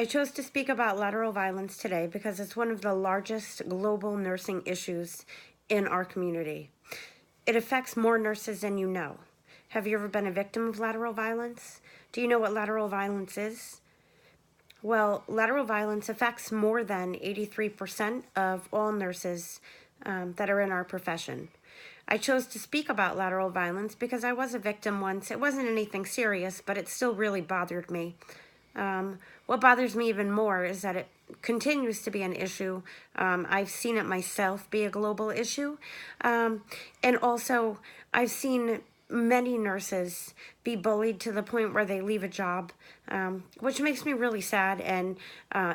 I chose to speak about lateral violence today because it's one of the largest global nursing issues in our community. It affects more nurses than you know. Have you ever been a victim of lateral violence? Do you know what lateral violence is? Well, lateral violence affects more than 83% of all nurses that are in our profession. I chose to speak about lateral violence because I was a victim once. It wasn't anything serious, but it still really bothered me. What bothers me even more is that it continues to be an issue. I've seen it myself be a global issue. And also, I've seen many nurses be bullied to the point where they leave a job, which makes me really sad. And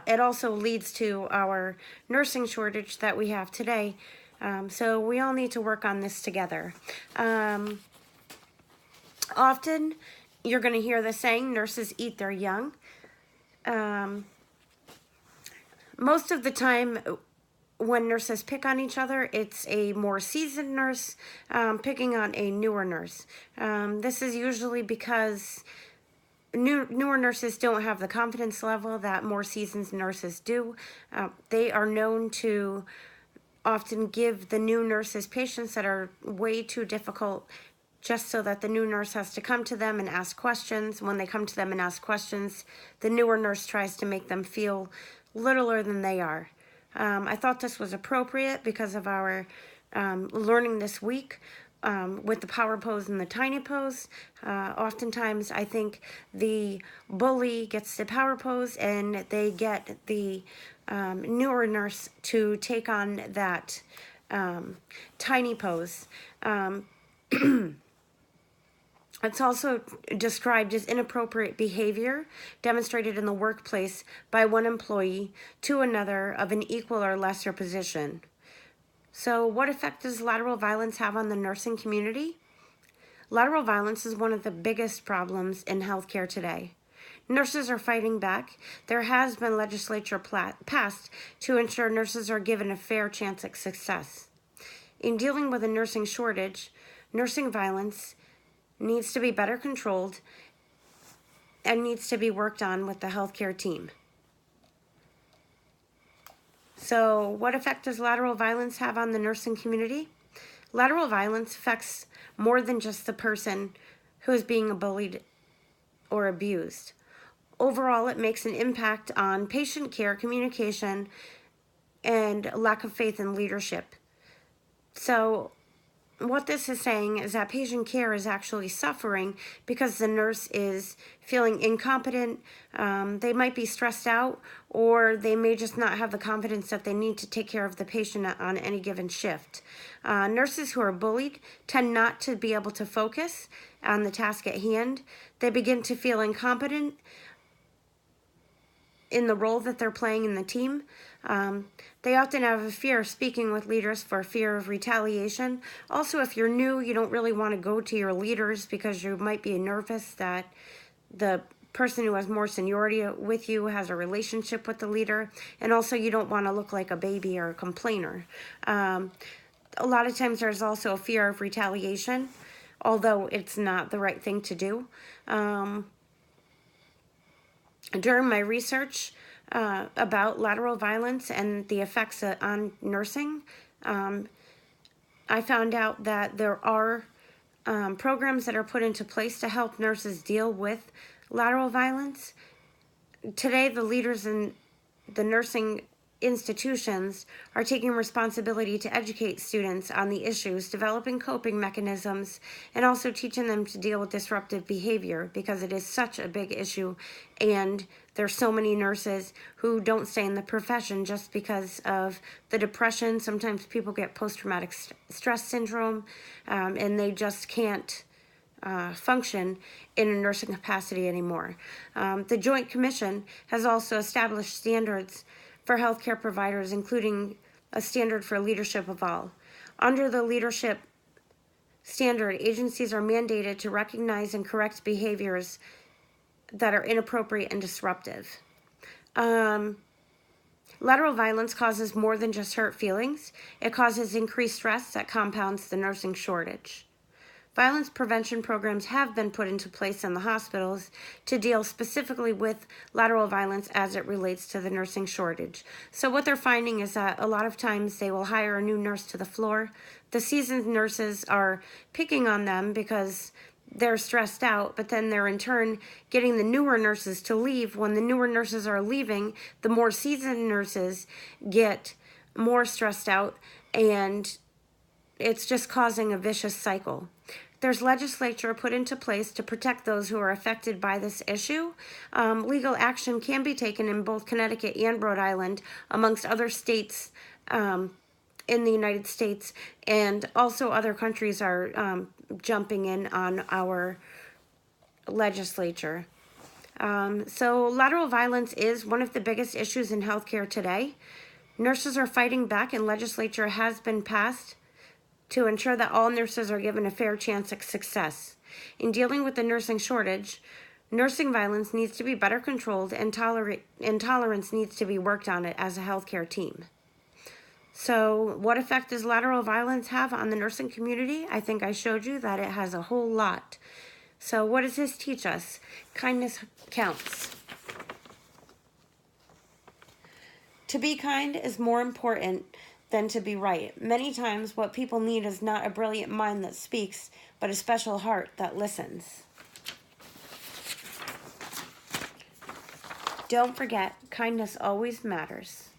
it also leads to our nursing shortage that we have today. So we all need to work on this together. Often, you're going to hear the saying, nurses eat their young. Most of the time, when nurses pick on each other, it's a more seasoned nurse picking on a newer nurse. This is usually because newer nurses don't have the confidence level that more seasoned nurses do. They are known to often give the new nurses patients that are way too difficult just so that the new nurse has to come to them and ask questions. When they come to them and ask questions, the newer nurse tries to make them feel littler than they are. I thought this was appropriate because of our learning this week with the power pose and the tiny pose. Oftentimes, I think the bully gets the power pose and they get the newer nurse to take on that tiny pose. It's also described as inappropriate behavior demonstrated in the workplace by one employee to another of an equal or lesser position. So what effect does lateral violence have on the nursing community? Lateral violence is one of the biggest problems in healthcare today. Nurses are fighting back. There has been legislation passed to ensure nurses are given a fair chance at success. In dealing with a nursing shortage, nursing violence needs to be better controlled and needs to be worked on with the healthcare team. So, what effect does lateral violence have on the nursing community? Lateral violence affects more than just the person who is being bullied or abused. Overall, it makes an impact on patient care, communication, and lack of faith in leadership. So, what this is saying is that patient care is actually suffering because the nurse is feeling incompetent. They might be stressed out, or they may just not have the confidence that they need to take care of the patient on any given shift. Nurses who are bullied tend not to be able to focus on the task at hand. They begin to feel incompetent in the role that they're playing in the team. They often have a fear of speaking with leaders for fear of retaliation. Also, if you're new, you don't really want to go to your leaders because you might be nervous that the person who has more seniority with you has a relationship with the leader. And also, you don't want to look like a baby or a complainer. A lot of times there's also a fear of retaliation, although it's not the right thing to do. During my research about lateral violence and the effects on nursing, I found out that there are programs that are put into place to help nurses deal with lateral violence. Today, the leaders in the nursing institutions are taking responsibility to educate students on the issues, developing coping mechanisms, and also teaching them to deal with disruptive behavior because it is such a big issue, and there's so many nurses who don't stay in the profession just because of the depression. Sometimes people get post-traumatic stress syndrome, and they just can't function in a nursing capacity anymore. The Joint Commission has also established standards for healthcare providers, including a standard for leadership of all. Under the leadership standard, agencies are mandated to recognize and correct behaviors that are inappropriate and disruptive. Lateral violence causes more than just hurt feelings. It causes increased stress that compounds the nursing shortage. Violence prevention programs have been put into place in the hospitals to deal specifically with lateral violence as it relates to the nursing shortage. So what they're finding is that a lot of times they will hire a new nurse to the floor. The seasoned nurses are picking on them because they're stressed out, but then they're in turn getting the newer nurses to leave. When the newer nurses are leaving, the more seasoned nurses get more stressed out, and it's just causing a vicious cycle. There's legislature put into place to protect those who are affected by this issue. Legal action can be taken in both Connecticut and Rhode Island, amongst other states in the United States, and also other countries are jumping in on our legislature. So lateral violence is one of the biggest issues in healthcare today. Nurses are fighting back, and legislature has been passed to ensure that all nurses are given a fair chance at success. In dealing with the nursing shortage, nursing violence needs to be better controlled, and tolerance needs to be worked on it as a healthcare team. So what effect does lateral violence have on the nursing community? I think I showed you that it has a whole lot. So what does this teach us? Kindness counts. To be kind is more important than to be right. Many times what people need is not a brilliant mind that speaks, but a special heart that listens. Don't forget, kindness always matters.